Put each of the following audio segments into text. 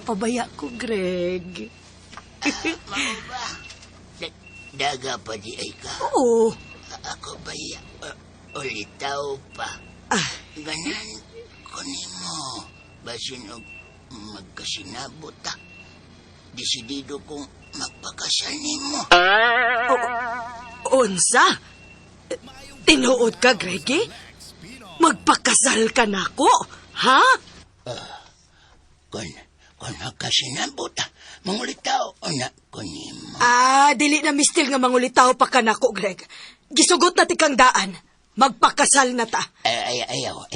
pabaya ko, Greg. Mao ba? Daga pa di ay ka. Oo. Ako baya. Ulitaw pa. Ganan ko nimo. Basin og magkasinabot ta. Desidido kong magpakasal nimo. Unsa? Tinuod ka, Greggy? Magpakasal ka na ko, ha? Kung magkasinabot ta, mangulitaw o na ko nimo. Dili na mistil nga mangulitaw pa ka na ko, Greg. Gisugot na tikang daan. Magpakasal na ta. Ayaw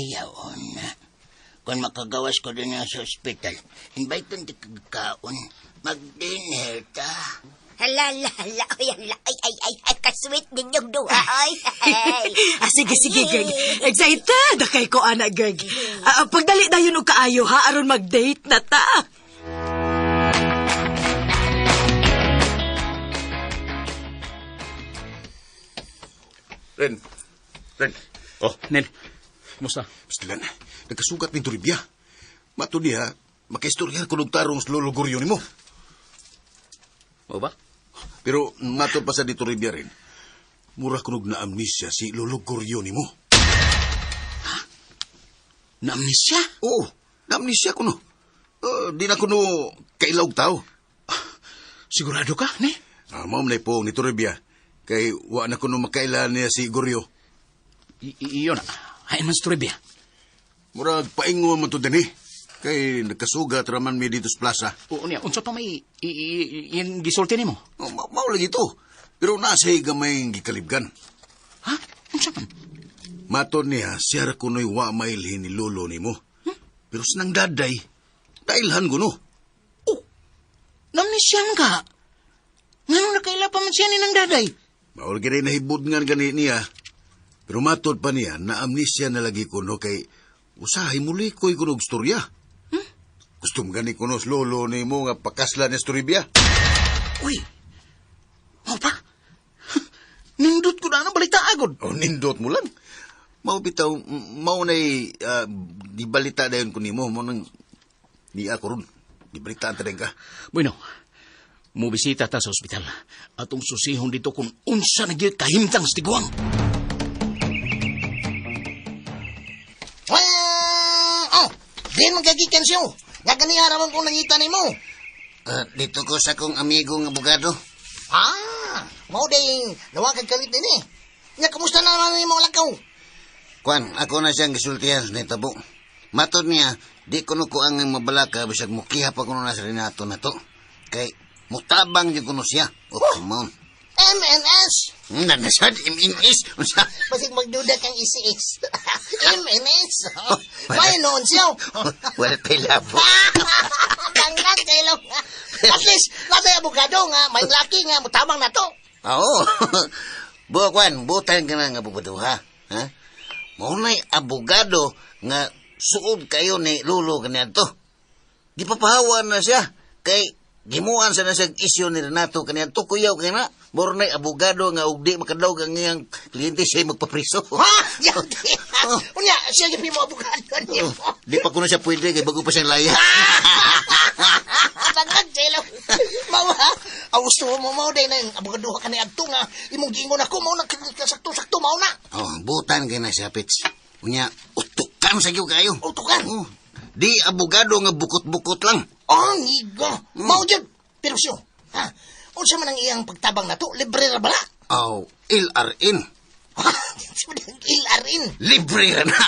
na. Kung makagawas ko din sa ospital, invite kong tikagkaon. Mag-dinner ta. Hala, ay, kasweet ninyong duha, ay. Sige, Greg. Excited na kay ko, anak, Greg. Pagdali na yun o kaayo, ha? Aron mag-date na ta. Ren. Oh, Nen. Kumusta? Pastilan, nagkasugat ni Toribia. Mato niya, makaistorya kung tarong sa lolo Goryo ni mo. O ba? Pero mato pa sa di Toribia rin. Mura kunog na amnesia si lolo Goryo ni mo. Na-amnesia? Oo, na amnesia ko no. Di na kuno kailawg tao. Sigurado ka, ne? Maam na po ni Toribia. Kay wa na kuno makailan niya si Goryo. Iyon na. Hain man sa Toribia. Murag paingon man to din eh. Kay nagkasugat raman mi dito sa plaza. Oo niya, unsa pa may yung gisulti ni mo? Mao lagi to. Pero nasa'y gamay gikalibgan. Ha? Unsa man? Maton niya, siya ra kuno'y wa mailhin ni lolo ni mo. Pero sinang daday, dailhan ko no. Oh, na-amnesyan ka. Ngano nakaila pa man siya ni nang daday? Maul gini nahibud nga gani niya. Pero matod pa niya, na amnesia na lagi kuno kay usahay muli ko'y kunog storya. Gusto mo gani kunos lolo ni mo nga pakasla ni Storibia. Uy, mau pa? Nindot ko na ang balita agad. O nindot mo lang. Mau bitaw, mau na'y di balita dayon ko ni mo. Mau nang di ako ron. Di balitaan ta rin ka. Bueno, mubisita ta sa ospital. Atong susihon dito kung unsa na gyud kahimtang sa tiguang. Di magagikan siyo. Nga ganiharaman kong nangita ni mo. Dito ko sa kong amigo ng abogado. Mau day nawagag kalit din eh. Nga, kamusta na naman yung mga lakaw? Kwan, ako na siyang gisultihan sa nitabo. Matod niya, di ko ko ang mabalaka bisag mukiha pa kuno na sa Renato na to. Kay mutabang di kuno siya. Come on. MNS? Nanasad, MNS. Basig magduda kang isi-is. MNS? May noon siya. Well, pilabo. Kangnak kayo. At least, natay abogado nga, may laki nga, mutabang na to. Oo. Kwan, butan ka na nga abogado, ha? Maunay abogado nga suod kayo ni Lolo ganyan to. Di papahawan na siya. Kay gimuan sa nasag isyo ni Renato kanyan to. Kuyaw kaya na. Maunay abogado nga ugdi makadaw kang ngayang kliyente siya magpapriso. Yauti. Unya, siya yung mo abogado niyo. Di pa kuno siya pwede kay bago pa siyang laya. Tangkag sila. Mawa, gusto mo day na yung abogado ka ni Agto nga. Imong gingon ako, mau na kasakto-sakto, mau na. Butan kay na siya, Pits. Unya, utukan sa iyo kayo. Utukan? Di abogado nga bukot-bukot lang. Ngigo. Mau dyan. Pero siyo, unsa man ang iyang pagtabang na to, libre ra bala? LRN. Ilarin. Libre ra na.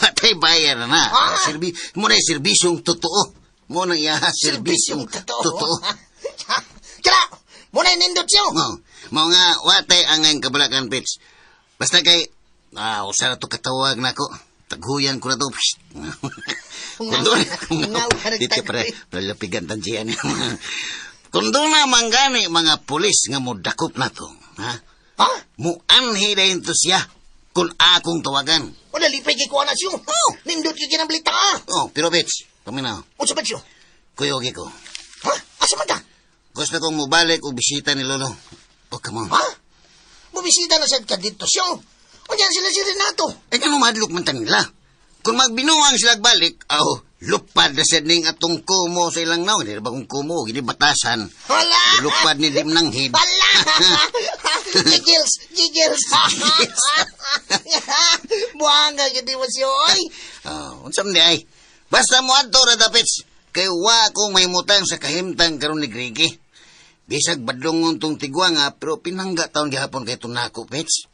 Watay bayar na. Muna yung serbisyong totoo. Muna yung serbisyong totoo. Kaya, muna yung nindot siyo. Mga nga, watay ang ngayon kabalakan, Pits. Basta kay, usa na to katawag na ko. Taghuyan ko na to. Dito para lapigan tansiyan. Kung doon na manggani mga pulis nga mo dakop na to, muanhi na to siya kung akong tawagan. Wala lipay kay kuha na siyo. Nindot kay kinabalita pero Pits, kami na. Unsa ba siyo? Kuyogi ko. Asa man ta? Gusto kong mubalik o bisita ni Lolo. Come on. Bubisita na sad ka dito siyo. O diyan sila si Renato. Ano madlok man ta nila? kung magbinuang sila balik, lupad na siya ning atong kumo sa ilang naon. Hindi ba kung kumo, hindi batasan. Wala! Lupad ni Dim ng hid. Wala! Giggles! Buhanga ka di mo siya, oy! Unsam di ay. Basta mo adto ra dapits. Kay wa akong mahimutang sa kahimtang karon ni Grigi. Bisag badlongon tong tigwa nga, pero pinangga taon gihapon kay tunako, Pets.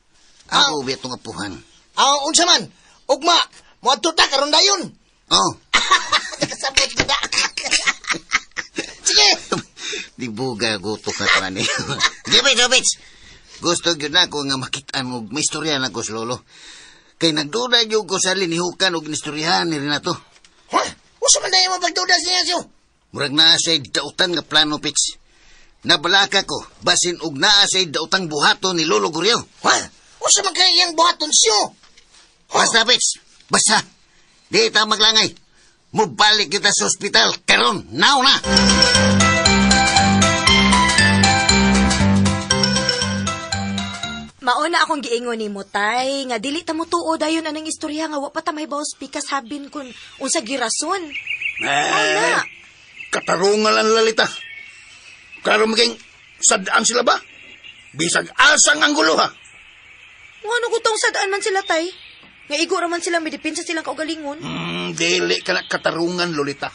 Ako ubi itong apuhan. Unsa man? Ugma, mo adto ta karon dayon. Oh, Nakasabot gid. Sige. di buga gutok na ito ani. Gipits. Gusto gyud nako nga makita mo may istorya na ko sa lolo. Kay nagduda gyud ko sa linihukan og istoryahan ni Renato. Ha? Usa man dayon mo pagduda siya siyo? Murag naa say dautan nga plano, Pits. Nabalaka ko, basin og naa say dautang buhato ni Lolo Guryo. Ha? Usa man kay iyang buhaton siyo? Basta, Pits. Basta. Di ta maglangay. Mubalik kita sa ospital. Karon, now na. Mauna akong giingon ni mo, tay, nga dili ta mo tuod ayon anang istorya nga wa pa ta may bawas pikas sabin kun unsa girason. Mauna. Katarungan ang lalita. Klaro maging sadaan sila ba? Bisag asang ang gulo, ha? Ngano gutong sadaan man sila, tay? Nga igo raman sila may depensa silang kaugalingon. Dili ka na katarungan, Lolita.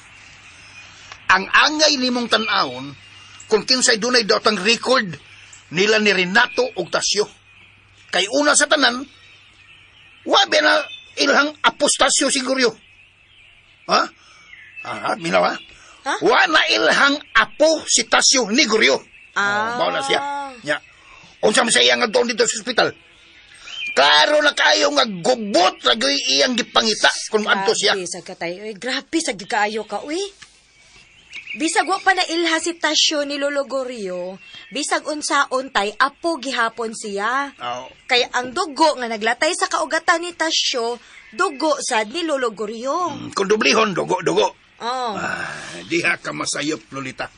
Ang angay nimong tanawon, kung kinsay dunay daw tang record nila ni Renato og Tasyo. Kay una sa tanan, wabe na ilhang apostasyo siguro. Ha? Minawa? Ha? Wa na ilhang apo si Tasyo ni Guryo. Mao na siya. Nya. Unsa man sa iyang adto dito sa ospital? Klaro na kayo nga gubot sa iyang gipangita kung adto siya. Grabe sa katay. Uy, grabe sa gikaayo ka, uy. Bisag wa pa na ilha si Tasyo ni Lolo Goryo, bisag unsaon tay apo gihapon siya. Kay ang dugo nga naglatay sa kaugatan ni Tasyo, dugo sad ni Lolo Goryo. Kung dublihon, dugo. Oh. Diha ka masayop, Lolita.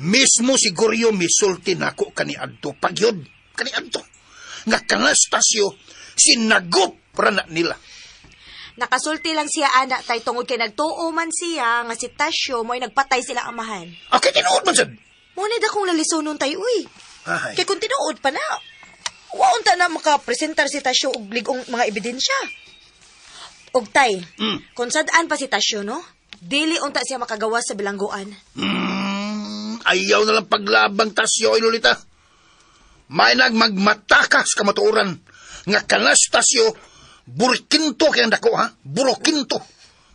Mismo si Goryo misulti nako kani adto pagyod. Kani adto. Nga kanas Tasyo, sinagop ra na nila. Nakasulti lang siya anak tay tungod kay nagtuo man siya nga si Tasyo mo'y nagpatay sila amahan. Okay, tinuod man sad. Munid akong lalisunon tay, uy. Ay. Kay kung tinuod pa na, waon ta na makapresentar si Tasyo og ligong mga ebidensya. Og tay, kung sadaan pa si Tasyo, no? Dili unta siya makagawas sa bilangguan. Ayaw na lang paglabang Tasyo, Lolita. May nagmagmatakas kamatuoran nga kanas Tasyo, burikinto kayang dako, ha? Burukinto.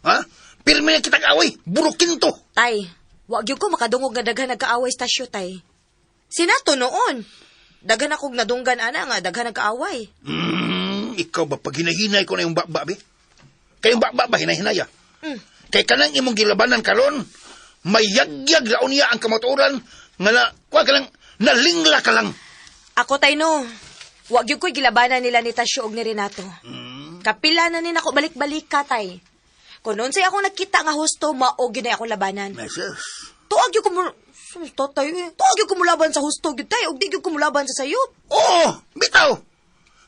Ha? Pirmi na kitang away, burukinto. Tay, wag yun ko makadungog nga daghan nagkaaway sa Tasyo, tay. Sinato noon. Daghan akong nadunggan, ana nga, daghan nagkaaway. Ikaw ba pag hinahinay ko na yung bakba, be? Kayong bakba ba hinahinaya? Kay kanang imong gilabanan karon, mayagyag laon niya ang kamatuoran nga na, kuha ka lang, nalingla ka lang. Ako, tay, no. Wag yun ko'y gilabanan nila ni Tasyo og ni Renato. Kapila na nina ako balik-balik ka, tay. Kung noon sa'yo akong nakita nga husto, maog yun na akong labanan. Meses. Tuwag yun ko mo... Tatay, tuwag yun ko mo laban sa husto, yun, tay. Og di yun ko mo laban sa sayop. Oo, bitaw.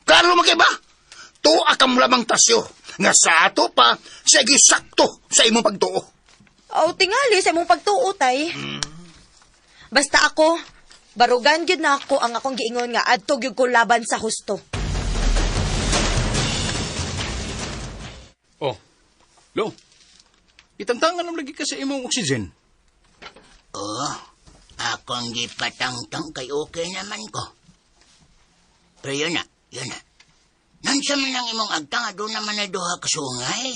Klaro makiba. Tuwa ka mo lamang Tasyo. Nga sa ato pa, sige sakto sa imong pagtuo. Aw, tingali sa imong pagtuo, tay. Basta ako, barugan yun na ako ang akong giingon nga adtog yun ko laban sa husto. Oh, Lo, itantangan lang lagi ka sa imong oxygen. Akong gipatangtang kay okay naman ko. Pero yun na. Nansa man ang imong agtang, doon naman na duha kasungay.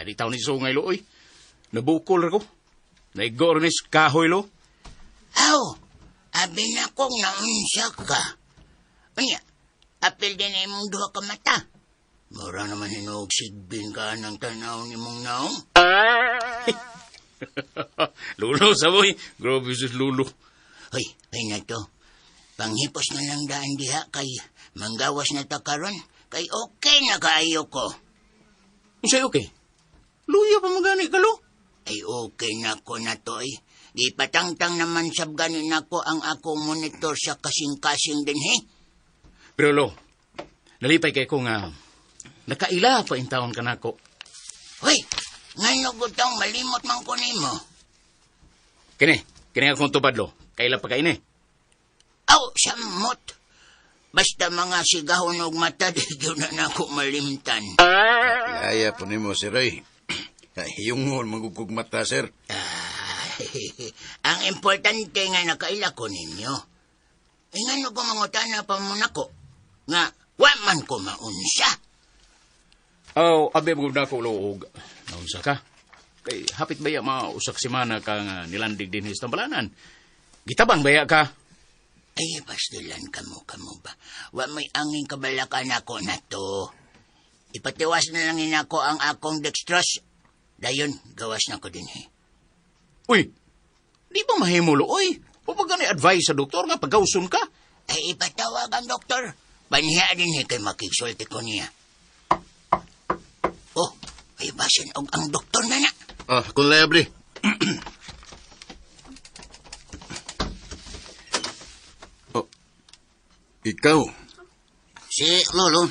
Di taon ni sungay, Lo, oy. Nabukol ako. Naigornis kahoy, Lo. Aw, abi na kong naunsa ka. Unya, apil din na imong duha ka mata. Mura naman hinuog sigbin ka ng tanaw ni mong naong. Lulo, saboy. Grabe sus Lulo. Hoy, ay na to. Panghipos na lang daan diha kay manggawas na ta karon kay okay na kaayo ko. Unsay okay? Luya pa magani ka, Lo. Ay okay na ko na to eh. Gipatangtang naman sabganin ako ang akong monitor sa kasing-kasing din he. Pero, Lo, nalipay kay ko nga nakaila pa in taon ka nako. Uy, ngano gutong malimot man ko nimo. Kini akong tubadlo. Kaila pa kaini. Aw, samot. Basta mga sigahon og mata, di yun na ako malimtan. Kaya po nimo, sir, ay. Hiyungon, magugug mata, sir. Ang importante nga nakaila ko ninyo. Ngano ko mangutana pa mo nako. Nga, wa man ko maunsa. Abi mo na ko loog. Naunsa ka? Kay hapit baya mausak simana ka nga nilandig din his tambalanan. Gitabang baya ka? Ay, pastilan kamo ba? Wa may angin kabalakan ako na to. Ipatiwas na lang ako ang akong dextrose. Dayon, gawas na ko din eh. Uy, di ba mahimulo, oy? O pag gani advice sa doktor nga pagkausun ka? Ay, ipatawag ang doktor. Baniya din eh kay makiksulti ko niya. Oh, ay basin og ang doktor na na. Kung libre. Ikaw. Si Lolo.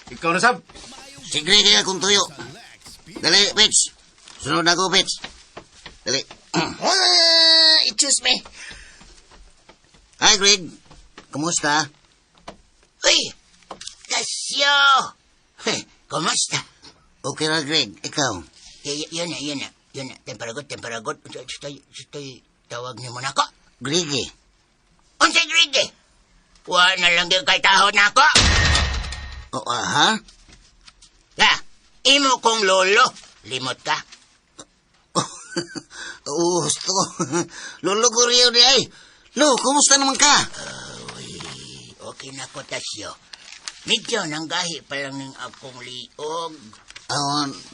Ikaw na, Sab. Si Greg kaya kung tuyo. Dali, Pits. Sunod ako, Pits. Dali. Excuse me. Hi, Greg. Kumusta? Uy, Tasyo! Kumusta? Okay na, Greg. Ikaw. Yun na. Temperagot. Sitoy, tawag niyo mo na ko. Greg. Unsay grade? Wa na lang yung kay taho na ako. Ha? Imo kong lolo. Limot ka. Gusto. Lolo ko rin di ay. Lo, kumusta naman ka? Okay na ko, Tasyo. Medyo nanggahi pa lang ng akong liog.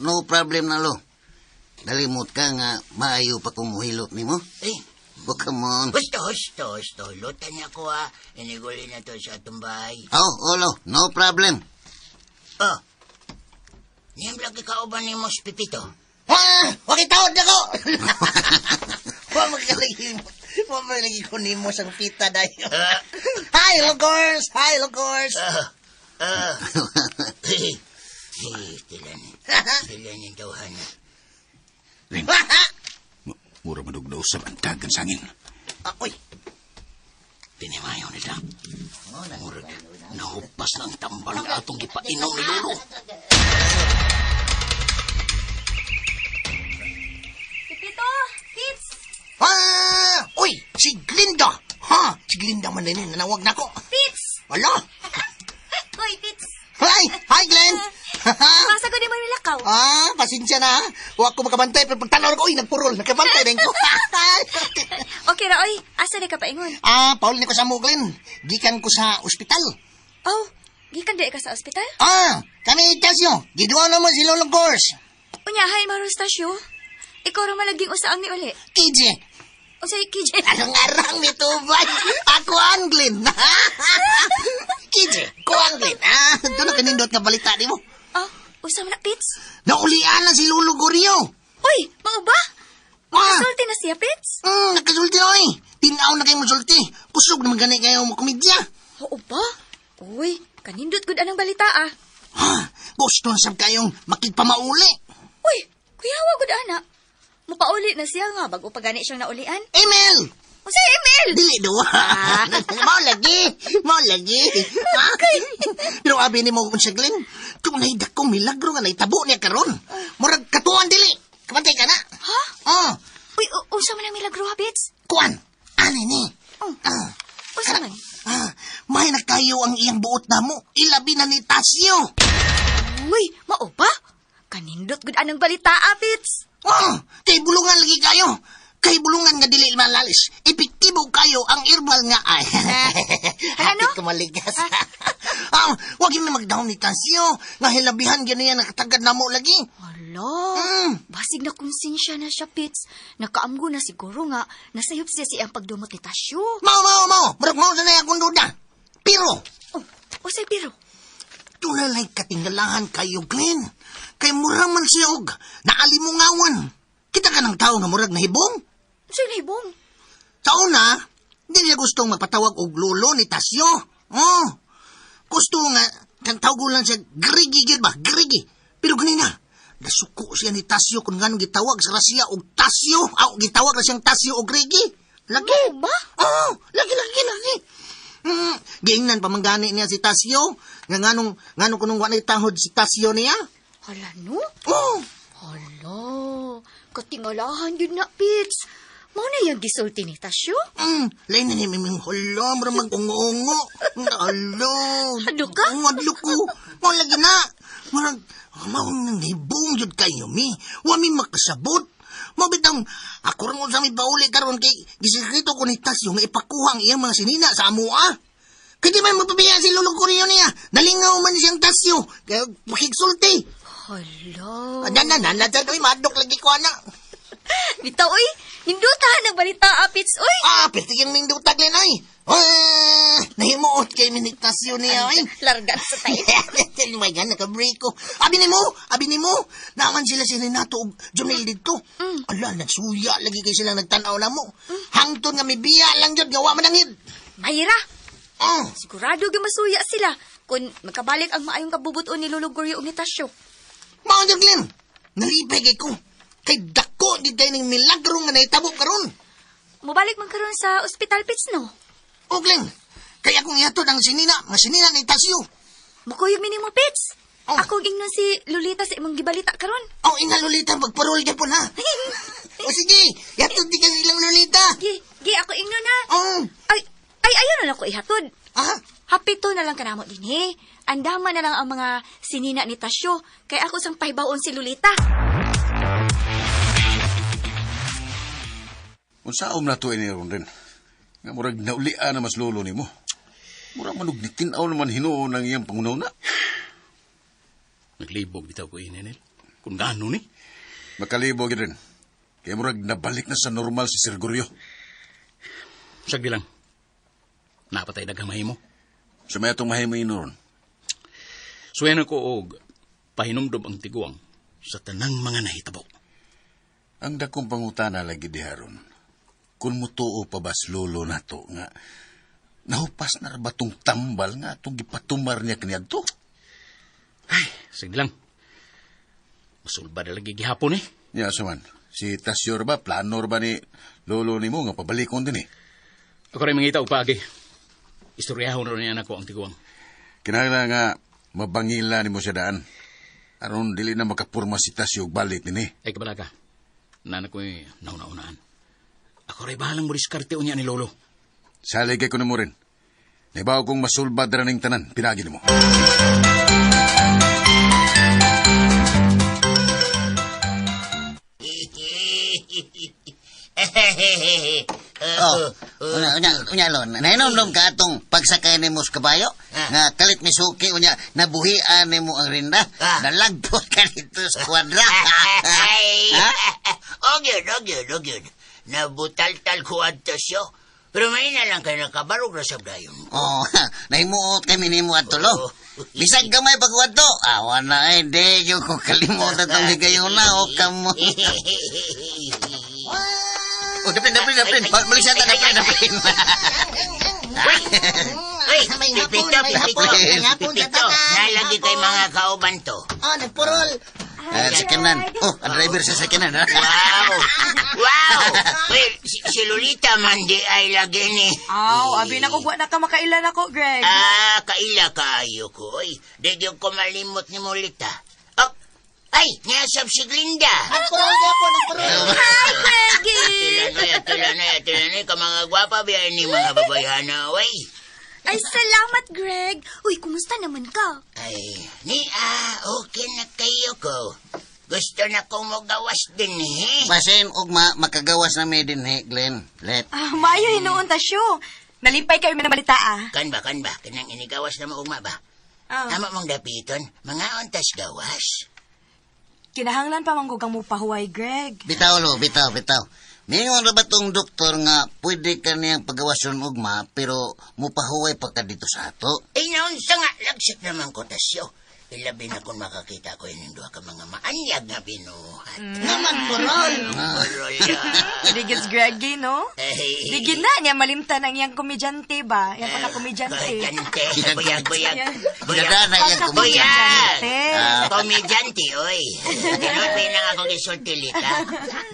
No problem na, Lo. Dalimot ka nga, maayo pa kumuhilot ni mo. Come on. Gusto. Lutan niya ko Iniguli na to sa atong bahay. Lo. No problem. Niyam lagi ka uban ni Mos Pipito. Wag itaod na ko. Wa magalagi ko nimo sang pita dayo. Hi, Logors. Sila ni Johanna. Mura madugdaw sa bantagan sangin. Uy. Tinimayaw nila. Mura nahupas ng tambal ng atong gipainom ni Lolo. Pipito! Pits! Uy, si Glinda. Si Glinda man din nanawag na ko. Pits! Wala. Uy, Pits! Hi, Glenn. Masa ko di mo nilakaw? Pasensya na. Huwag ko makabantay. Pero pagtanaw ko, nagpurol. Nagkabantay din ko. Okay ra, oy. Asa na ka paingon? Paul ni ko sa mo, Glenn. Gikan ko sa ospital. Oh, gikan di ka sa ospital? Kami Tasyo. Giduwa naman si Lolo Gors. Unyahay, Maros Tasyo. Ikaw ra malaging usaang ni uli. KJ. Usay, KJ. Arang-arang ni Tubay. Ako ang Glenn. KJ, ko ang Glenn. Doon na kanindot nga balita di mo. Usa man na, Pits? Naulian na si Lolo Gorio. Uy, mao ba? Sulti na siya, Pits? Nakasulti na eh. Tinaw na kayo masulti. Kusog naman ganay kayo mo komedya. Oo ba? Uy, kanindot gud anang balita Gusto na sab kayong makigpamauli. Uy, kuyawa gud ana. Mupauli na siya nga bago pa gani siyang naulian. Emil! Usa Emil? Dili duwa. Mau lagi. Pero abi ni mo kung siya, Glenn, kung naidak kong milagro nga naitabo niya karon. Murag katuan dili. Kamantay ka na. Uy, usa man ang milagro, Pits? Kuan, ani ni. Usa man? May nakayo ang iyang buot na mo. Ilabi na ni Tasyo. Uy, mao ba? Kanindot gud anang balita, Pits. Kay bulungan lagi kayo. Kay bulungan nga dili malalis. Epektibo kayo ang herbal nga ay. Ano? Hapit kumaligas. Wag yun na magdaon ni Tasyo. Nga hilabihan ganyan nakatagad na mo lagi. Hala, basig na konsensya na siya, Pits. Nakaamgo na siguro nga nasayop siya siyang pagdumot ni Tasyo. Mau. Marag mo na akong duda. Pero, Usay biro. tulalay katinggalahan kayo, Glenn. Kay murang man siya og naalimungawan. Kita ka ng tao nga murag nahibong. Usay nahibong. Sa una, hindi niya gustong magpatawag og lolo ni Tasyo. Gusto nga Kang tawag ko lang siya, Grigi, gid ba? Grigi. Pero ganina, nasuko siya ni Tasyo kung nga gitawag sa Rasya og Tasyo. Gitawag na siyang Tasyo o Grigi. Lagi. Ba? Oo, lagi. Giingnan pa manggani niya si Tasyo. Nganong kunong wanay tahod si Tasyo niya. Hala, no? Oo. Hala, katingalahan yun na, Pits. Mao na yung gisulti ni Tasyo? Lain na ni Miming hala, marang mag-ungo-ungo. Alo. Hado ka? Adlo ko. Mo lagi na. Marang, maong nang hibong yun kayo, mi. Wami makasabot. Mabitang, ako rin sa may bauli karon kay gisikreto ko ni Tasyo nga ipakuha ang iyang mga sinina sa amua. Kaya di man mapabiya si Lulong Koryo niya. Nalingaw man siyang Tasyo. Kaya makiksulti. Hala. Madok lagi ko, anak. Bitaw, oy. Hindutan ang balita, Pits, oy. Pwede yung mindutag din, ay. Nahimuot kay Minitasyo niya, ay. Largan sa tayo. My God, naka-break ko. Abi ni mo. Naman sila si Renato o Jonel dito. Ala, nagsuya lagi kayo silang nagtanaw na mo. Hangtod nga may biya lang dyan, gawa manangid. Mayra, sigurado masuya sila kung magkabalik ang maayong kabubuton ni Lulugoryo o ni Tasyo. Mga Jacqueline, nalipay kay ko. Kay dako, di tayo ng milagro nga naitabo karon. Mubalik man karon sa ospital, Pits, no? O, Glenn, kaya kung ihatod ang sinina ni Tasyo. Bukuyog minimo, Pits. Akong ingnon si Lolita sa imong gibalita karon. Ina Lolita, magparol ka po na. O sige, ihatod di ka silang Lolita. Gi, ako ingnon ha. Ay, ayun na lang ko ihatod. Hapito na lang kanamo din, he. Andaman na lang ang mga sinina ni Tasyo, kay ako sang pahibawon si Lolita. Unsaom na to iniron din. Nga murag naulian na mas lolo ni mo. Murag manug nitinaw naman hinuon ang iyang pangunaw na. Naglibog bitaw ko Nenel. Kung gaano ni. Makalibog rin. Kaya murag nabalik na sa normal si Sir Goryo. Sagdi lang. Napatay daghang mahimo. Sa may atong mahimo inoron. Suwena ko og pahinumdom ang tiguang sa tanang mga nahitabo. Ang dakong pangutana lagi diharon. Kung mutuo pa bas lolo na to nga nahupas na ba tong tambal nga itong gipatumar niya kaniyad to? Ay, sige lang. Masulba na lagi gihapon eh. Ya, saman. Si Tasyor ba, planor ba ni lolo ni mo nga pabalikon din eh? Ako rin mangita og paagi. Istoryahon rin niya ako ang tiguang. Kinahanglan nga mabangila ni mo siya daan. Aron dili na makapurma si Tasyo og balik din eh. Ay, kabala ka. Nanak ko'y nauna-unaan. Ako rin bahalang mo diskarte unya ni lolo. Saligay ko na mo rin. Naibaw kong masulbad na ng tanan. Pinagi mo. Unya lo, nainom ka atong pagsakay ni mo sa kabayo, nga kalit ni Suki, unya, nabuhian ni mo ang rinda, nalagpot ka dito sa kwadra. Ogyod. Nabutal-tal ko at Tasyo. Pero may na lang kayo nakabarog na sa dayon. Nahimuot kami ni mo at tulo. Bisag gamay pagkuhan to. Awa na di yung kung kalimutan itong ligayon na, o kamo. Dapin. Malisan na, dapin. Pipito. Nalagi kay mga kauban to. Nagpurol. Sakinan. Ang driver sa sakinan. Wow! Well, si Lolita man di ay lagi ni. Abi na ko, na ka makailan ako, Greg. Kaila kaayo ko. Di yung kumalimot ni Lolita. Ay, niyasab si Glinda. Nagpurol. Hi, Greggy! Tulanoy, ka mga gwapa biyahin ni mga babayhana, way. Ay, salamat, Greg. Uy, kumusta naman ka? Ay, okay na kayo ko. Gusto na kong magawas din, eh. Basin, ugma, makagawas na may din, Glenn. Let. Mayo hinuon Tasyo. Nalipay kayo na balita, Kan ba? Kanang inigawas na maugma ba? Tama mong dapiton, mga ontas gawas. Kinahanglan pa manggugang mo pahuway, Greg. Bitaw. Mingon na ba tong doktor nga pwede ka niyang pagawason ugma pero mupahuway pa ka dito sa ato? Naunsa nga, lagsit naman ko, Tasyo. Ilabi na kung makakita ko yung duha ka mga maanyag nga binuhat. Naman, Moral. Moral yan. Digits Greggy, no? Eh, Digin na niya malimtan ang iyang komedyante ba? Yang pagka-komedyante. Komedyante. Buyag. Ganda na yan, Buyag. Komedyante. Komedyante, oy. Tinod ba na ako gisulti, Lita?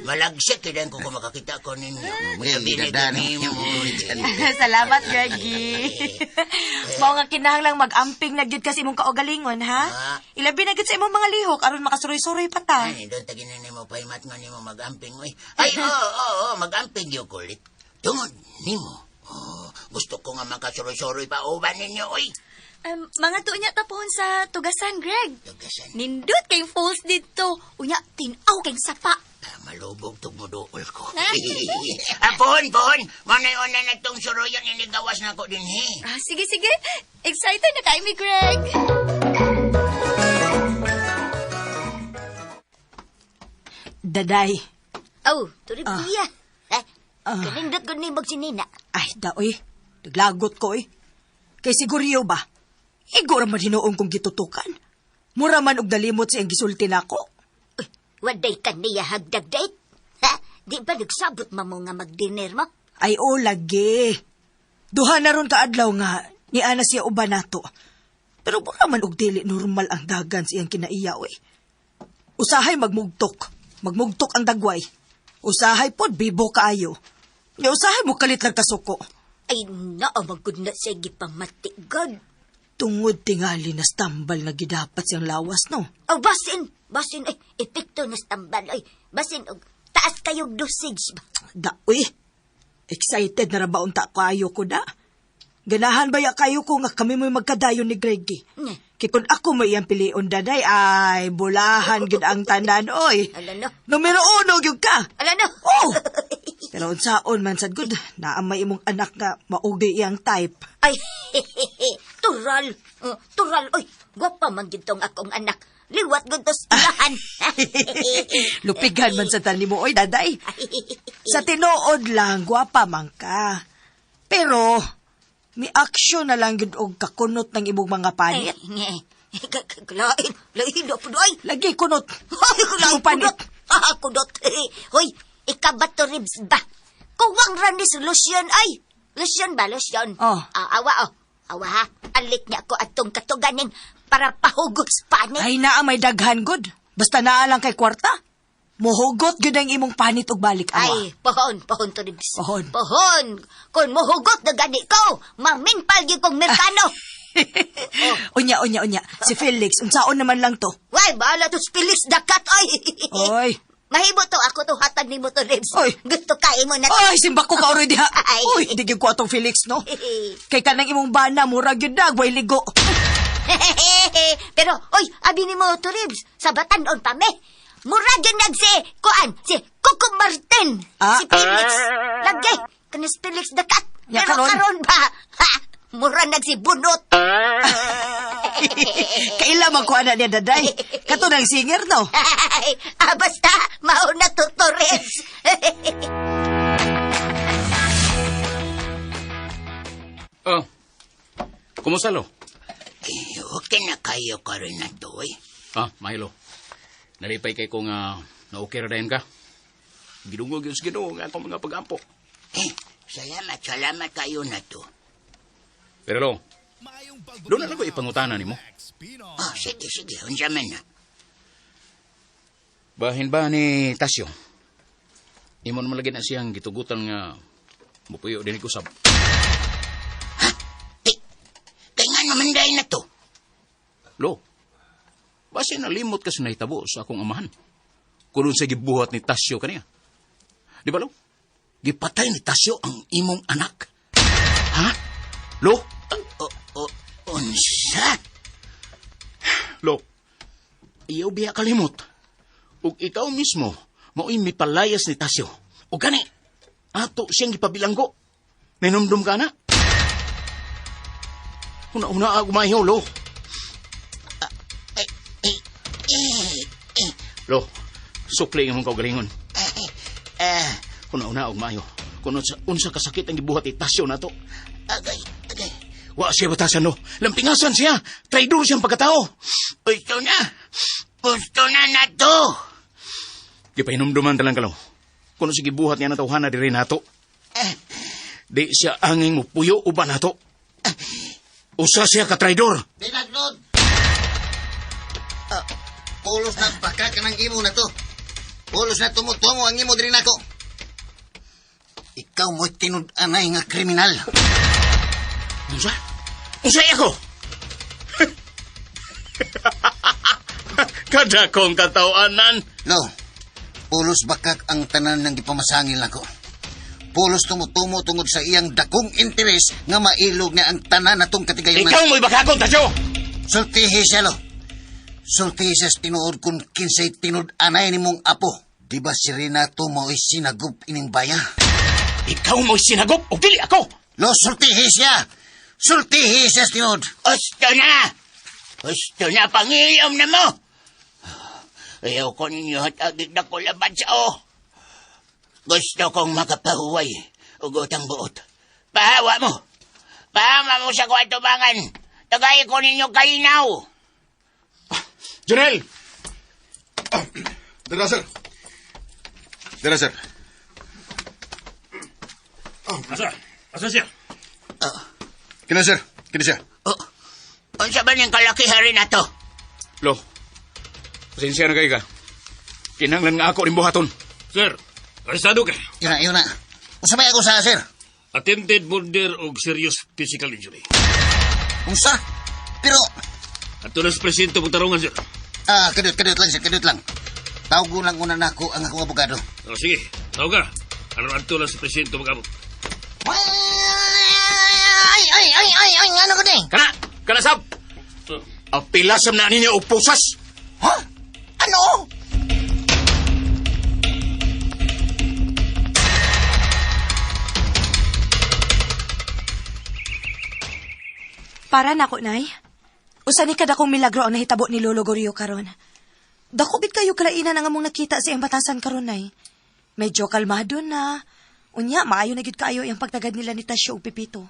Malagsit, kailan ko kung makakita ko ninyo. May ganda na yan. Salamat, Greggy. Mao nga kinahanglang mag-amping na gyud kasi imong kaugalingon, ha? Ilabi na gyud sa imong mga lihok aron makasuroy-suroy pa ta. Ay, doon tagin na mo pahimat nga nimo mag-amping, oy. Ay, oo, mag-amping yung kulit. Tungod nimo. Oh, gusto ko nga makasuroy-suroy pa uban ninyo, oy. Mga tunya tapon sa tugasan, Greg. Tugasan. Nindot kay falls dito. Unya, tinaw kay sapa. Malubog tong muduol ko. Pohon. Manay-una na itong suroyan, inigawas na ko din, he. Sige. Excited na kayo, mi Greg. Daday. Oh, turip niya. Kanindot ko ni magsinina. Ay, daoy. Naglagot ko, eh. Kay siguriyo ba? Igura man hinoon kong gitutukan. Mura man og dalimot siyang gisulti nako. Waday ka niya hagdag date. Ha? Di ba nagsabot mo nga mag-dinner mo? Ay, o, lagi. Duha na ron kaadlaw nga, ni ana siya uban nato. Pero mura man og dili normal ang dagan siyang kinaiyaw, eh. Usahay magmugtok. Magmugtok ang dagway. Usahay pod bibo kaayo. Nga usahay mo kalit lang kasuko. Ay, naamagod na siya gipamatigod. Tungod tingali na stambal nga gidapat siyang lawas, no? Oh, basin, ay, epekto na stambal, ay, basin, taas kayong dosage ba? Daoy, excited na rabaon ta kayo ko da. Ganahan ba ya kayo ko nga kami mo'y magkadayon ni Greggy? Kaya kung ako may iyang pilion daday, ay bulahan gid ang tanan, oy. Alam no? Numero 1 gyud ka. Alam no? Oh! Pero unsaon man sad gud, naamay imong anak nga maugi iyang type. Ay, tural, oy, gwapa man gitong akong anak. Liwat gud to silahan. Lupigan man sa tani mo, oy, daday. Sa tinuod lang, gwapa man ka. Pero, mi aksyon na lang yun og kakunot ng imong mga panit. Lain do po doy. Lagi kunot. Ay, kulain Imong panit. Kudot. Hoy, ikabat to ribs ba? Kuwang ranis lotion, ay. Lotion ba, lotion? Oh. Awa ha. Alik niya ako atong katuganin para pahugot sa panit. Ay naa may daghan good. Basta naa lang kay kwarta. Mohugot gyud ang imong panit og balik awa. Ay, pohon to ribs. Pohon. Kung mohugot na gani ko, maminpal gyud kong Merkano. Unya. Si Felix, unsaon naman lang to? Why, bahala to Felix dakat, ay. Oy. Mahibo to, ako to hatan ni mo to ribs. Oy. Gusto kain mo na to. Ay, simba ko ka already ha. Ay. Uy, di gyud ko atong Felix, no? Kay kanang imong bana, mura gyud dagway ligo. Pero, oy, abi ni mo to ribs, sa batanon pa me. Mura gyud nag si Coco Martin. Si Felix. Lagay, kanis Felix dakat. Ya, Pero karon? karon ba? Ha, mura nag si Bunot. Kaila man ko ana niya daday. Kato ng singer, no? Basta, mauna to ribs. Oh, kumusta lo? Okay na kayo ka rin na to, eh. Milo. Nalipay kay ko nga na-okay ra dayon ka. Gidungog yung ginoo nga akong mga pag-ampo. Salamat kayo na to. Pero lo, doon na lang ko ipangutana ni mo. Sige, unsa man na. Bahin ba ni Tasyo? Imo naman lagi na siyang gitugutan nga mupuyo din ko sab. Kaya nga naman dahil na to. Lo, base nalimot ka sa nahitabo sa akong amahan. Kung sa gibuhat ni Tasyo kaniya. Di ba, Lo? Gipatay ni Tasyo ang imong anak. Ha? Lo? Unsa? Lo, iyaw biya kalimot. Ug ikaw mismo, mao'y mipalayas ni Tasyo. O gani, ato siyang gipabilanggo. Minumdum ka na. Una-una agumayaw, Lo. Lo, sukli ang mong kaugalingon. Una-una agumayaw. Kung unsa kasakit ang gibuhat ni Tasyo na to. Agay. Wa siya batasan, lo. Lampingasan siya. Traidor siyang pagkatao. Gusto na. Gusto na to. Gipahinumduman talang kalaw. Kung sige buhat niya na tawhana di rin nato. Di siya anging mupuyo uban nato. Usa siya ka traidor. Dinaglod! Pulos na baka ka ng imo na to. Pulos na tumutungo ang imo din ako. Ikaw mo'y tinud-anay nga kriminal. Unsa? Unsay ako? Kada kong katawanan. Lo, pulos bakak ang tanan ng gipamasangil nako. Pulos tumutumo tungod sa iyang dakong interes nga mailog niya ang tanan natong katigayon. Ikaw mo'y bakakon, Tasyo! Sultihi siya, lo. Sultihi siya tinuod kung kinsay tinud-anay ni mong apo. Di ba si Renato mo'y sinagup ining baya? Ikaw mo'y sinagop o dili ako! Lo, sultihi siya! Sultihi siya tinuod! Gusto na. Gusto na, pangiyom na mo. Ayaw ko ninyo hatagig na ko laban sa o. Gusto kong makapahuway. Ugotang buot. Pahawa mo. Pahama mo sa kwatubangan. Tagay ko ninyo kalinaw. Jonel! Dara, sir. Dara, sir. Asa siya? Kina, sir. Kina siya. Unsa ba niyang kalakihan rin na to? Lo, pasensya na kayo ka. Kinanglan nga ako rin buhaton. Sir, aresado ka. Yun na. Usabay ako sa sir. Attempted murder o serious physical injury. Unsa? Pero, Ato na sa presinto mong tarungan, sir. kadut lang sir, kadut lang. Tawag ko lang una na ako ang akong abogado. O, sige, tawag ka. Ano ato na sa presinto mag-abot? Ay, ano ko din? Kana sab! Apilasam na ninyo o pusas! Ha? Ano? Para nako, nay. Usa ni kada kong milagro ang nahitabo ni Lolo Gorio karon. Dakubit kayo kalainan ang among nakita sa iyang batasan karon, nay. Medyo kalmado na. Unya, maayo na gyud kaayo ang pagtagad nila ni Tasyo ug Pipito.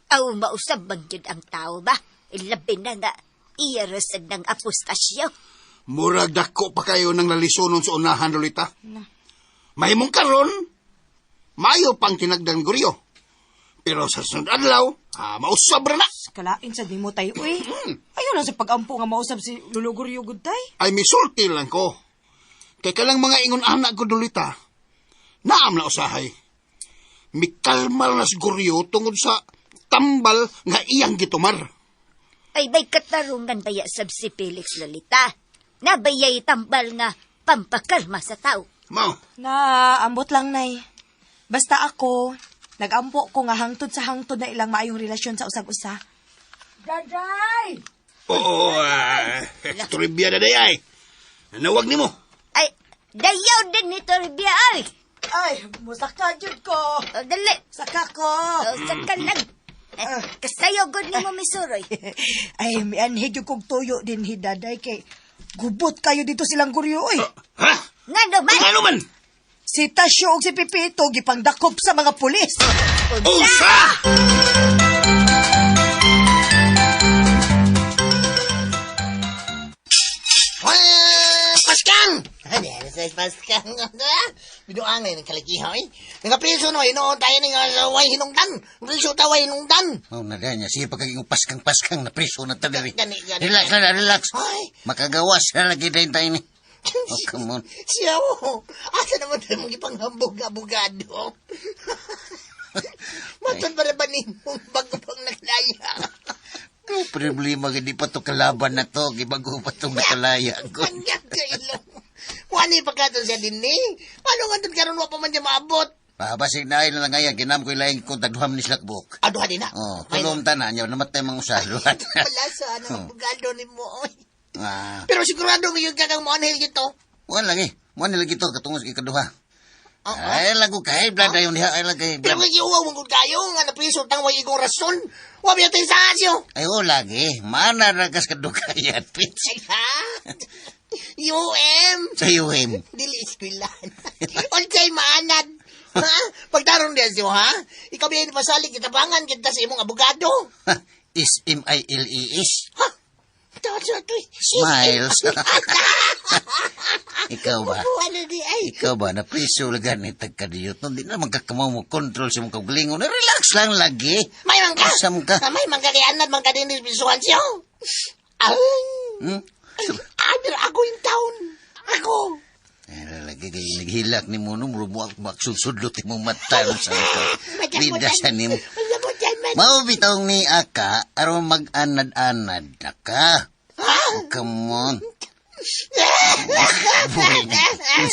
Aw, mausab bang yun ang tao ba? Ilabi na nga, iyarasag ng apostasyo. Murag dako pa kayo ng lalisonon sa unahan, Lolita. Mahimong karon, mayo pang tinagdan Goryo. Pero sa sunod adlaw, mausab na. Kalain sa nimo tay, uy. Ayaw lang sa pag-ampo nga mausab si Lolo Gorio gud tay. Ay misulti lang ko. Kaya kalang mga ingon anak ko, Lolita, naam na usahay. Mikalmal na si Goryo tungod sa tambal nga iyang gitumar. Ay may katarungan baya sab si Felix Lolita. Nabayay tambal nga pampakalma sa tao. Mao, Na, ambot lang, nay. Basta ako, nag-ampo ko nga hangtod sa hangtod na ilang maayong relasyon sa usag-usa. Daday! oo, trivia na dayay. Nawag ni mo. Ay, dayaw din nito, Ribia, ay. Ay, musaka jud ko. O, dali. Saka ko. O, saka lang. Kasayo god ni mo, Misuroy. Ay, mianhid yung kong tuyo din, hidaday, kay gubot kayo dito silang Goryo, oy. Ha? Nga naman. Ano man? Si Tasyo ug si Pipito, gipangdakop sa mga pulis. Usa! Paskang! Ano sa Paskang? Binuangay ng kalakihay. Nga preso no, inoon tayo ng way hinungdan. Preso taway hinungdan. Oh, nada niya. Sige, pagkaging paskang-paskang na preso na tadari. Gani. Relax na, relax. Ay. Makagawas na lagi tayo ni. Oh, come on. Siya mo. Asa naman tayo mong ipanghambog-abogado? Matod ba na ba mong bago pang naglaya? No problema, hindi pa to kalaban na to. Gibago pa itong nakalaya ko. Kanyang kailo. Wani pagkato siya din ni. Paano nga doon karoon mo pa man niya maabot? Pabasig na ayun lang ngayon. Kinam ko ilayang kong tagduham ni Slakbuk. Ado ha din na. Oh, tulong tanan niya. Namatay mga usahay. Wala sana ang abogado ni mo. Ah, Pero sigurado ngayon ka kang maanhil gito. wala lagi. Wala lagi to. Katungos ikaduha. Ay, lago kay blood ayon diha. Ay, lagi Pero blood. kaya uwaw mong kayo nga napriso tang way igong rason. Wabi natin sa asyo. Ay, lagi. Mana ragas kadukayat. Pitch. Ha? UM. Sa UM. Dili iskwilan. On kay maanad. Ha? Pagdaron diyan siyo, ha? Ikaw ba yung pasalig kitabangan kita sa imong abogado? Is-M-I-L-E-S. Ha? Tawad sa ito eh. Smiles. Ikaw ba? Ano di ay? Ikaw ba, na priso lagan ni tagkadiyot? Hindi na magkakamaw mo control sa mong kaugalingon. Relax lang lagi. May man ka. Asam ka. May man ka kay anad man ka din bisuhan siyo. Ay. Hmm? Amir ako yung taon. Ako. Lagi kayo naghilak ni mo, magsudlot mo mata sa ito. Bida sa nimo. Mao bitong ni Aka, aron mag-anad-anad na ka. Oh, come on. Buhay na.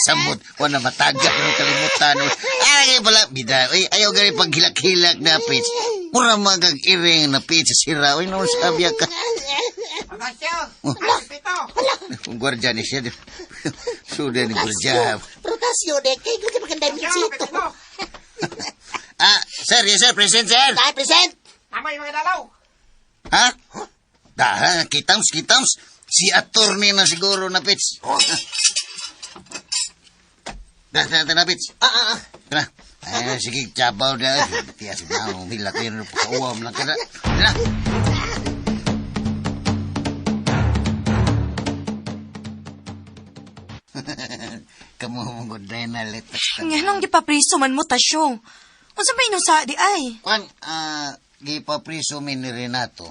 Samot, wala matagak ng kalimutan. Ay, pala, bida. Ay, ayaw gani paghilak-hilak na pitch. Mura magag-iring na pitch. Sira, ay, naman sabi ka. Ang gwardya ni siya. Sudah ni gwardya. Protasyo, de. Kaya ko maganda yung sito. Sir, yes sir, present sir. Dahil present. Tama yung mga dalaw. Ha? Kitams. Si attorney na siguro na pitch. Na pitch. Tara. Ay, sige, chabaw na. Tiyas na, humilak yun. Pauwam lang ka na. Tara. Kamu mong na letas. Nga nang gipapriso man mo, Tasyo. Unsa ba inusa di ay? Kwan, gipapriso mi ni Renato.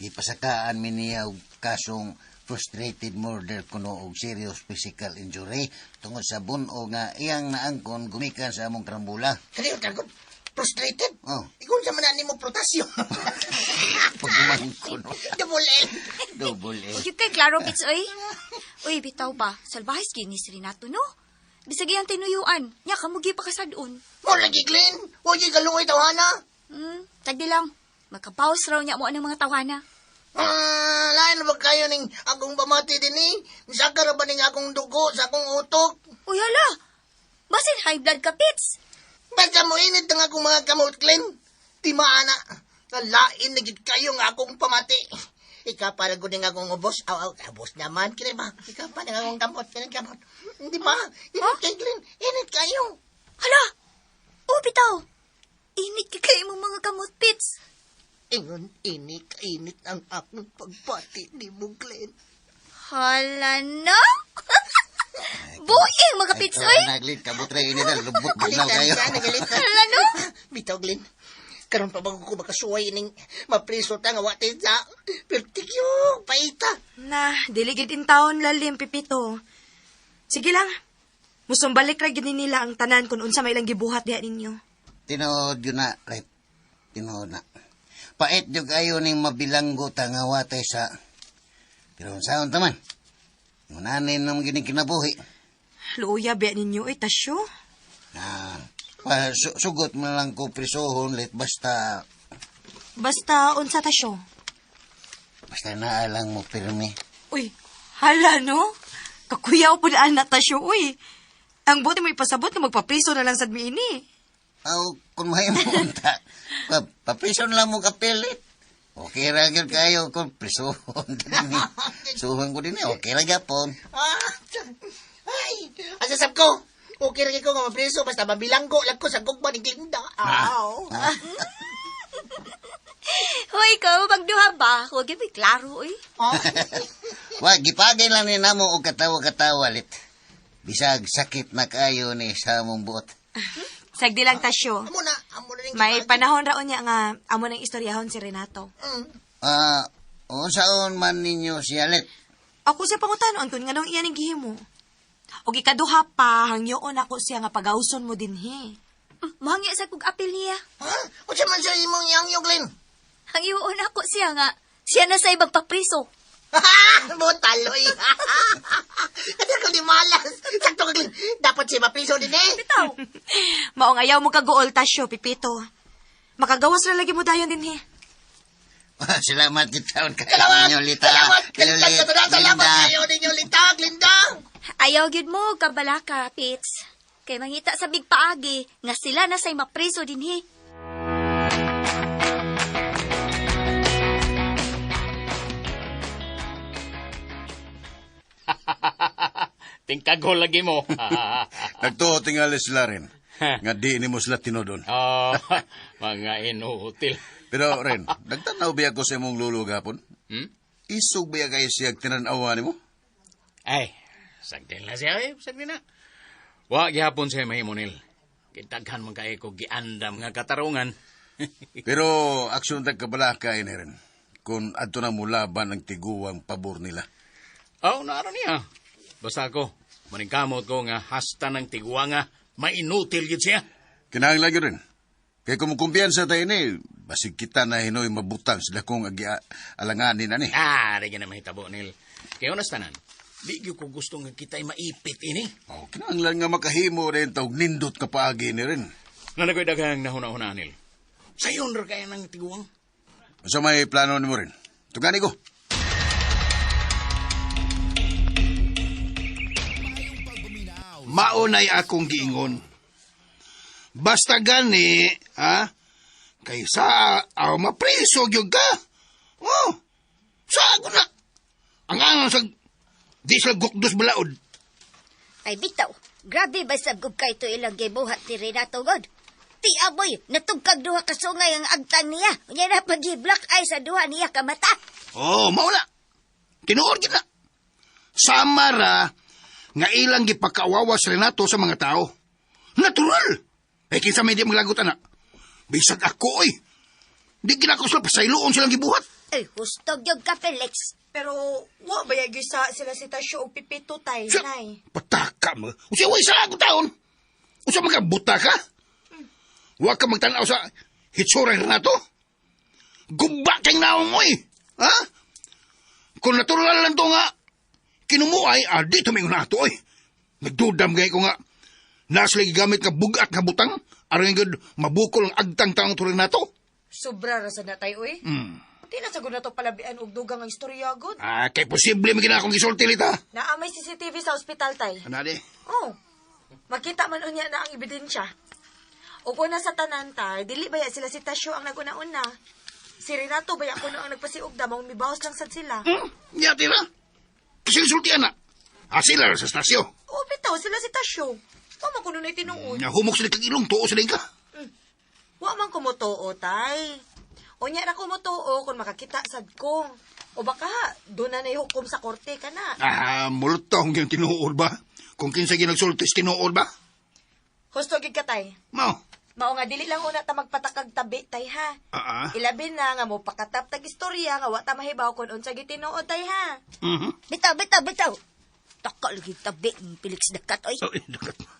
Gipasakaan mi niya og kasong frustrated murder kuno og serious physical injury tungod sa buno nga iyang naangkon gumikan sa among krambula. Kaya ko frustrated. Oh. Ikon sa manan nimo protasyo. Pagumangkon. Double L. Huwag kay klaro, Pits, oy. Uy, bitaw ba? Salbahis kinis Renato, no? Bisag iyang tinuyuan. Nya, kamugi pa kasadun. Mo lagi, Glenn. Huwag yung galungoy tawhana. Tagdi lang. Magkapaus raw niya mo ang mga tawhana. Lain ba kayo ning akong pamati din eh? Misaka ra ba ning akong dugo sa akong utok? Uy, hala. Basin high blood ka, Pits. Basta mo init ang akong mga kamot, Glenn. Di maana. Lain na gid kayo nga akong pamati. Ika para ko din akong ubos. Ubos naman. Kini ba? Ika pa din akong kamot. Kini kamot. Hindi ba? Init kay Glenn. Init kayo. Hala. Oh, bitaw. Init ka kayo mong mga kamot, Pits. Ingon, init ang akong pagpati ni mo, Glenn. Hala na? Buing mga Pits, oy. Naglit, kabutre ini na, lubot biglaw kayo. Hala no? Bitaw, Glenn. Karon pa bago ko makasuway ning mapriso ta nga wate sa pertikyo, paita. Na, diligid in taon lalim, Pipito. Sige lang. Musong balik ra gid nila ang tanan kung unsa may lang gibuhat diha ninyo. Tinood yun na, right? Tinood na. Pait yung kayo ning mabilanggo nga watay sa... Pero saan taman? Munanin naman gining kinabuhi. Luya biya ninyo, Tasyo. Sugot mo lang ko prisohon, let basta... Basta unsa, Tasyo? Basta naalang mo pirmi. Uy, hala no? Kakuyaw po na anak, Tasyo, uy. Ang buti mo ipasabot na magpapriso na lang sa ini. Kung may munta, papriso lang mo kapilit. Okay ra gyud kayo kung prisohon din. Suhon ko din okay ra gyapon. Ay, asasab ko. Okay rin ko nga mapriso, basta mabilanggo lang ko sa gugma ni Glinda. Hoy, ikaw, magduha ba? Huwag yung may klaro, oy. Wag, gipagay lang ni namo og katawa-katawa lit. Bisag sakit na kayo ni sa among buot. Sagdi lang, Tasyo. Amo na rin. May panahon raon niya nga amo nang istoryahon si Renato. Unsaon man ninyo siya lit? Ako siya pangutanon kung nga nung iyan ang gihimo. O ikaduha pa, hangyoon ako siya nga pagawson mo din, he. Mahangya sa kong apel niya. O siya man siya imong yang Glenn. Hangyoon ako siya nga. Siya na sa ibang papriso. Butaloy. Kasi ako di malas. Sakto ka, Glenn. Dapat siya mapriso din eh. Bitaw. Maong ayaw mo kagool, Tasyo, Pipito. Makagawas na lagi mo dayon din, he. Salamat kita ka ninyo, Lita. Salamat kayo ninyo, Lita, Glinda. Ayaw gyud mo, kabalaka, Pits. Kay mangita sa big paagi, nga sila na say mapriso din, he. Tingkagol lagi mo. Nagtuo tingali sila rin. nga di ni mo sila tinodon. Oh, mga inutil. Pero Ren, nagtanaw ba ako sa imong lulo gapon? Hmm? Isog ba kayo siya tinanawa ni mo? Ay, sagdin na siya sagdin na. Wa gihapon siya mahimonil. Kitaghan man kay ko giandam nga katarungan. Pero aksyon tagkabalakay ni Ren. Kung adto na mulaban ang tiguang pabor nila. Oh, naaro niya. Basta ako, maningkamot ko nga hasta ng tiguang nga mainutil gid siya. Kinahanglan yun rin. Kaya kung kumpiyansa tayo ni, basig kita na hinoy mabutang sila kung alanganin na ni. Di ka na mahitabo, Nil. Kaya unas tanan, di ko gusto nga kita'y maipit ini. Oh, kinahanglan nga makahimo rin tawag nindot kapaagi ni rin. Nanagoy daghang nahuna-huna, Nil. Sayon rin kaya ng tiguang. Sa may plano ni mo rin. Tugani ko. Maunay akong giingon. Basta gani, kaysa mapreso gyud ka. Oh, sago na. Ang anong sa di sila gukdos balaod. Ay, bitaw. Grabe ba sabgog ka ito ilang gibuhat ni Renato God? Ti aboy, natugkag duha ka sungay ang agtang niya. Unya na pag-black eye sa duha niya ka mata. Oh, mauna. Tinuod kita. Samara nga ilang gipakawawa si Renato sa mga tao. Natural. Kinsa may di maglagot anak. Bisag ako Di ginako sila pasayloon silang gibuhat. Ay, hustog yung ka, Felix. Pero, wa ba yung gisa sila si Tasyo o Pipito, tay, nay? Pataka mo. Usa way sa ako taon. Usa mga buta ka? Wa ka magtanaw sa hitsura ni Renato? Gumba kang naong mo Ha? Kung natural lang to nga, kinumuay, di tumingon na ito Nagdudam gaya ko nga, nasa lagi gamit ka bugat ka butang, aron nga mabukol ang agtang taong to Renato. Sobra rasa na tayo, Di na sagod na to palabian og dugang ang istorya, God. Kay posible magina akong gisulti lita. Naamay CCTV sa ospital, tay. Anadi? Oh, makita man unya na ang ebidensya. O una sa tanan, tay, dili baya sila si Tasyo ang naguna-una. Si Renato baya kuno ang nagpasiog damang mibawas lang sad sila. Yati na. Kasi gisulti anak. Sila sa stasyo. O, bitaw, sila si Tasyo. Wa man kuno na tinuod. Humok sila kag-ilong, tuo sila ka. Wa man kumutuo, tay. Unya na kumutuo kung makakita sad ko. O baka, doon na hukom sa korte ka na. Multong yung tinuod ba? Kung kinsa ginagsultis, tinuod ba? Husto gid ka, tay. Mao. Mao nga, dili lang una ta magpatakag tabi, tay, ha? Ilabi na nga mo pakatap tag istorya nga wa ta mahibaw kung unsa gitinuod, tay, ha? Bitaw. Taka lagi tabi ng Felix Dakat, oy.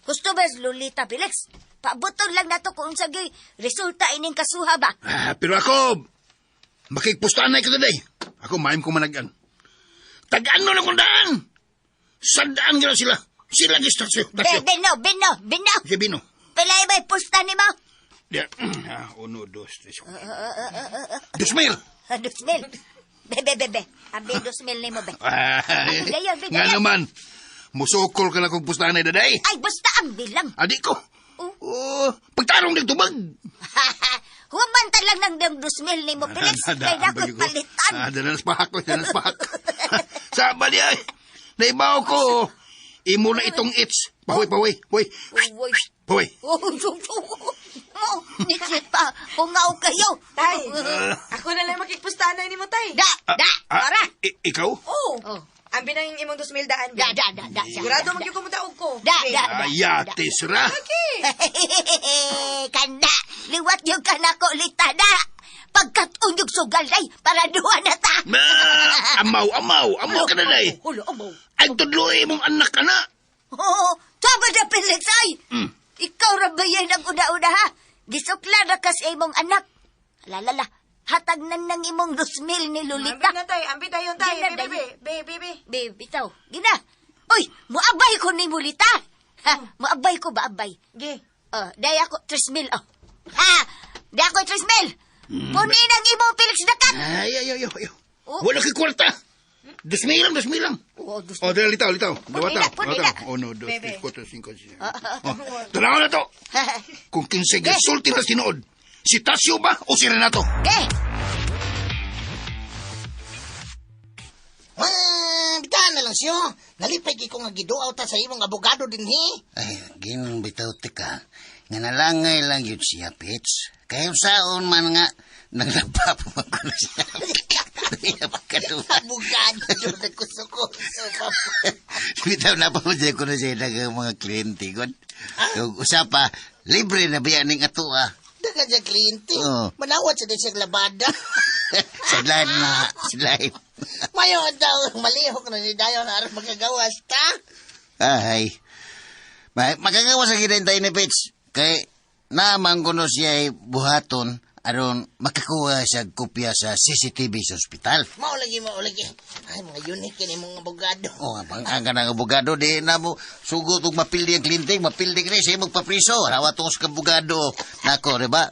Gusto ba Lolita Felix? Paabuton lang na to kung unsa gi resulta ining kasuha ba? Pero ako, makikpustaan na ikaw today. Ako, mahim ko managan. Tagaan mo na kung daan. Sandaan gano'n sila. Sila gistasyo. Bino. Sige, Bino. Pilay ba'y pusta ni mo? Diyan. 1, 2, 3, 4. 2,000. 2,000. Bebe. Abi 2,000 ni mo, be. Gayon. Nga naman. Musukol ka na kung pustahan na daday. Ay, basta ang bilang. Adik ko. Pagtarong nagtubag. Humanta lang ng 2,000 ni mo, Felix. Kaya na ko palitan. Danas pahak. Saba niya. Naibaw ko. Imo na itong its. Pahoy. Pahoy. Nisit pa. Hungaw kayo. Tay, ako na lang makikpustahan na ni mo, tay. Para. Ikaw? Oh. Ang binangin imong 2,000 daan. Da. Sigurado magkikumudaog ko. Yatis ra. Kanda, liwat yung kanako litada. Pagkat unyog sugal day, para duha na ta. Amaw ka na day. Hulo, amaw. Ay, tudloy mong anak ka na. Oo, tama na Felix ay. Ikaw rabayan ang una-una ha. Gisukla na kasi imong anak. Lalala, hatag na ng imong 2,000 ni Lolita. Ambi tayo, tay. Bebe. Bitaw, gina. Uy, muabay ko ni Lolita. Muabay ko ba, abay? Gi. Day ako 3,000. Day ako 3,000. Punin ang imong Felix Dakat. Ay. Wala kay kwarta. 2,000 lang. Litaw. Dawata. 1, 2, 3, 4, 5, 6. Tanaw na to. Kung kinsay gisulti na sinood, si Tasyo ba o si Renato? Bitahan na lang Tasyo, nalipay ko nga giduaw ta sa imong abogado din hi. Ay, ginong bitaw tika. Nga nalangay lang yun siya, Pits. Kayo saon man nga, naglapa po magkulo siya. Abogado na kusuko. Bitaw na pa mo siya kuno siya ng mga kliyente ko. Yung usapa, libre na biyaning ato ah. Daga siya kliyente. Oo. Manawat sa siyang labada. Sadlain na, sadlain. Mayo daw, malihok na ni Dayo na aras magagawas ta. Ay, magagawa sa kinintay ni Pits. Kay naman ko no siya ay buhaton aron makakuha sa kopya sa CCTV sa ospital. Maulagi. Ay, mga unique yan mong abogado. O, ang kanang abogado, di na mo sugot og mapildi ang klinting, mapildi ka siya magpapriso. Hawa tungos ka abogado. Nako, di ba?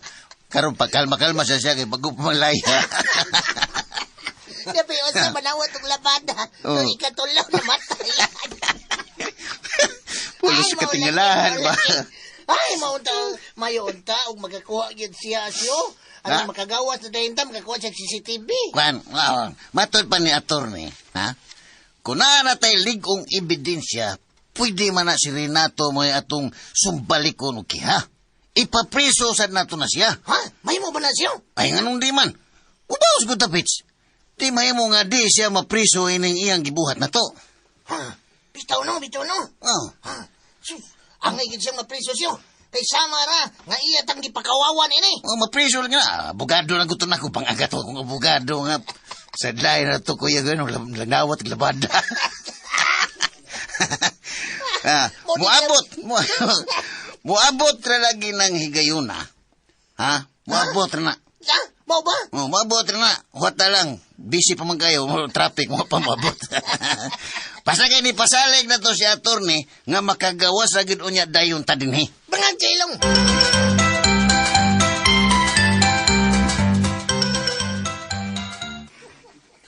Karon pagkalma-kalma siya kay bago pumalaya. Sabi o sa manawat og labada. Oo. So, ikatulaw na matayan. Pulos Ay, katingalahan ba? Ay, mayo unta og magakuha gyud siya asyo. Ha? Ano makagawas na dayon ta magakuha siya CCTV. Kwan, matod pa ni attorney, ha? Kung naanatay ligong ebidensya, pwede man na si Renato mo atong sumbalikon o kiha. Ipapriso sad nato na siya. Ha? May mo ba na siya? Ay, nganong di man. Udaos ko tapits. Di may mo nga di siya mapriso ining iyang gibuhat na to. Ha? Bitaw no. Oh. Ha? Angay gid siya mapriso siya. Kay sama ra nga iya tang gipakawawan ini. Oh, mapriso lang nga. Abogado lang gusto na ko. Pangagat ko akong abogado nga. Sadlay na to, kuya, gano'n. Langawat, labada. Muabot na lagi ng higayuna. Ha? Muabot na. Ha? Mau ba? Oh, muabot na. Huwata lang. Busy pa man kayo. Traffic mo pa muabot. Basta kayo ni pasalig na to si attorney nga makagawas lagi unya dayon ta dinhi. Bangang chilong.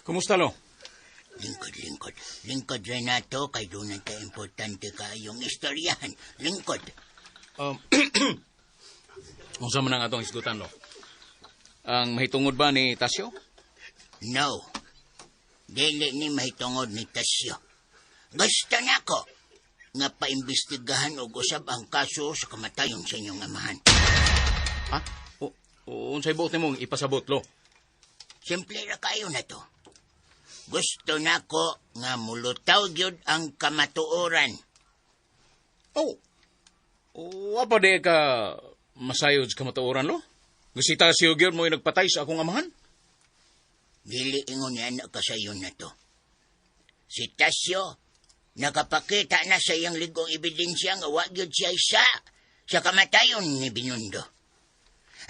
Kumusta, Lo? Lingkod, Renato, kay doon ka importante ka yung istoryahan. Lingkod. Kung saan man ang atong isgutan, Lo? Ang mahitungod ba ni Tasyo? No. Dili ni mahitungod ni Tasyo. Gusto na ko nga paimbestigahan og usab ang kaso sa kamatayon sa inyong amahan. Ha? Unsay buot ni mong ipasabot, Lo? Simple ra kayo na to. Gusto na ko nga mulutaw gyud ang kamatuoran. Apa de ka masayod sa kamatuoran, Lo? Gusto Tasyo gyud mo yung nagpatay sa akong amahan? Dili ingon niya kasayon na to. Si Tasyo, nakapakita na sa iyang ligong ebidensya nga wa gyud siya isa sa kamatayon ni Binundo.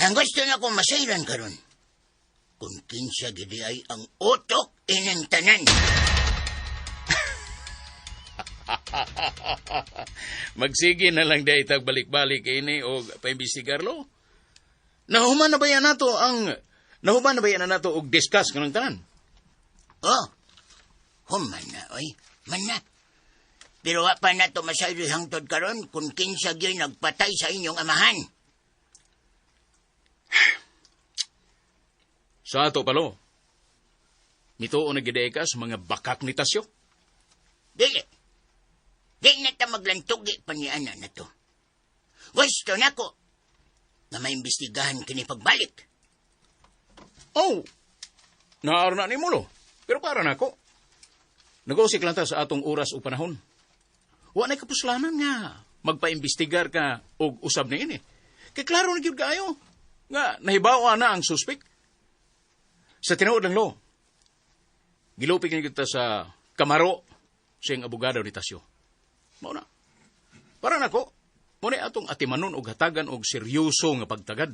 Ang gusto na kong masayran karon, kung kinsa gidi ay ang utok inang tanan. Magsige na lang day tag balik-balik ini o paimbestigar, Lo. Nahuman na ba yan nato og discuss kanang tanan? Oh, human na, oy. Man na. Pero wa pa na to masayro hangtod karon kung kinsa gyud nagpatay sa inyong amahan. Sa ato, Lo. Mituo na gidey ka sa mga bakak ni Tasyo. Dili. Di na ta maglantugi pa ni ana na to. Gusto na ko na maimbestigahan kini pagbalik. Naaro na ni mo, Lo. Pero para na ako. Nag-usik lang ta sa atong oras o panahon. Wa na'y kapuslanan nga magpaimbestigar ka og usab na ini. Kay klaro na gyud kaayo nga nahibawa na ang suspek. Sa tinuod lang, Lo, gilupig na kita sa kamaro siyang abogado ni Tasyo. Mauna. Para nako, muna atong atimanon og hatagan og seryoso nga pagtagad.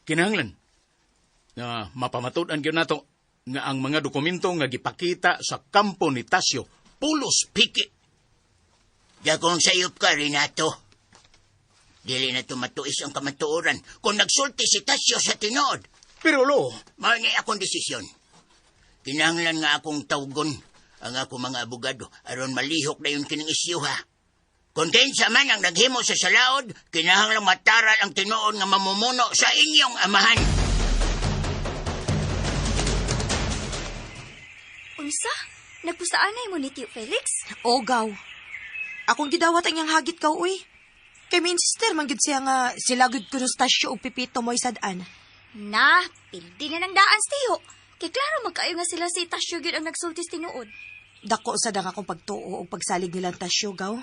Kinahanglan na mapamatud-an gyud nato nga ang mga dokumento nga gipakita sa kampo ni Tasyo pulos piki. Dagong sayop ka, Renato. Dili na tumatuis ang kamatuoran kung nagsulti si Tasyo sa tinood. Pero, Lo, Mauni akong desisyon. Kinahanglan nga akong tawgon ang ako mga abogado aron malihok na yung kining isyu, ha. Kung kinsa man ang naghimo sa salaod, kinahanglan mataral ang tinuod nga mamumuno sa inyong amahan. Unsa? Nagpusaanay mo ni Tio Felix? O, gaw. Akong gidawat ang iyang hagit ka, uy. Kay may insister, manggid siya nga silagod ko ng stasyo o pipito mo isadaan. Na, pildi na ng daan Tio. Kay klaro magkaayo nga sila si Tasyo gyud ang nagsultis tinuod. Dako sa dang akong pagtuo o pagsalig nilang tasyo, gaw.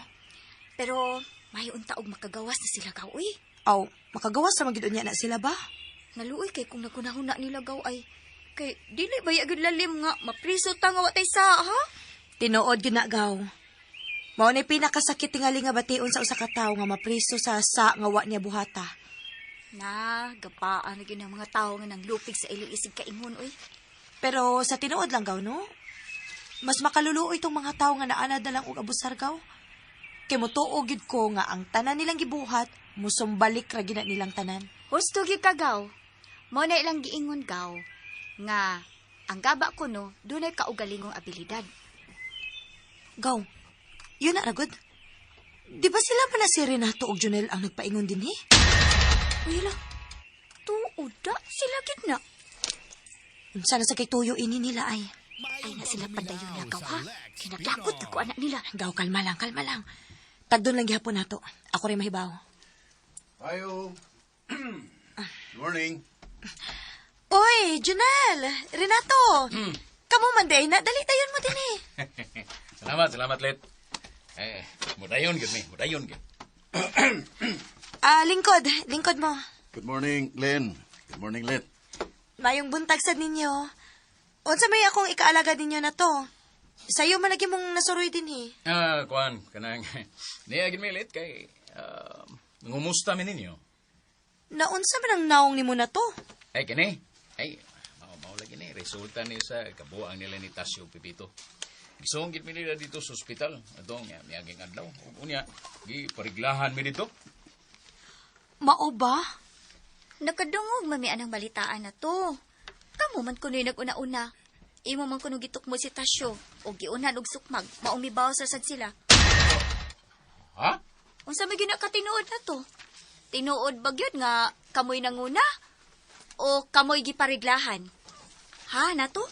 Pero may unta og makagawas na sila gaw, uy. Aw, makagawas sa manggid unya na sila ba? Naluoy kay kung nagunahuna nila gaw ay kay dili ba yagud lalim nga mapriso ta nga watay sa ha? Tinuod ginagaw. Mao ni pinakasakit tingali nga bation sa usa ka tawo nga mapriso sa nga wa niya buhata. Na, gapaan na gyud ang mga tawo nga nang lupig sa ilang isig kaingon uy. Pero sa tinuod lang gaw, no? Mas makaluluoy itong mga tawo nga naanad na lang og abusar gaw. Kay motuo gyud ko nga ang tanan nilang gibuhat, musumbalik ra gina nilang tanan. Husto gyud ka gaw. Mo na ilang giingon gaw nga ang gaba ko no dunay kaugalingong abilidad. Gaw, yun na ragod. Di ba sila pa na si Renato o Junel ang nagpaingon din eh? Uy la, tuod da sila gid na. Sana sa kay tuyo ini nila ay. Ay na sila padayon na gaw ha. Kinaglakot ako anak nila. Gaw, kalma lang, kalma lang. Tagdon lang gihapon nato. Ako rin mahibaw. Ayo. Good morning. Oy, Junel, Renato. Kamu man day na, dali tayon mo din eh. Salamat, Let. Mudayon gid. Lingkod mo. Good morning, Glenn. Good morning, Let. Mayong buntag sad ninyo. Unsa may akong ikaalaga ninyo na to? Sayo man lagi mong nasuroy din eh. Kuan, kanang, niya gid mi Let kay, ngumusta mi ninyo? Naunsa man ang naong nimo na to? Ay, kini. Ay, mao lagi ni resulta ni sa kabuang nila ni Tasyo Pipito. Gisong gid mi nila dito sa ospital. Adong miaging adlaw. Ug unya, gi pariglahan mi dito. Mao ba? Nakadungog mami anang balitaan na to. Kamu man kunoy nag-una-una. Imo man kuno gitukmo si Tasyo o giunan og sukmag, maong mibaw sa sad sila. Ha? Unsa may ginakatinuod na to? Tinuod ba gyud nga kamoy nanguna? O kamoy gipariglahan? Ha, na to?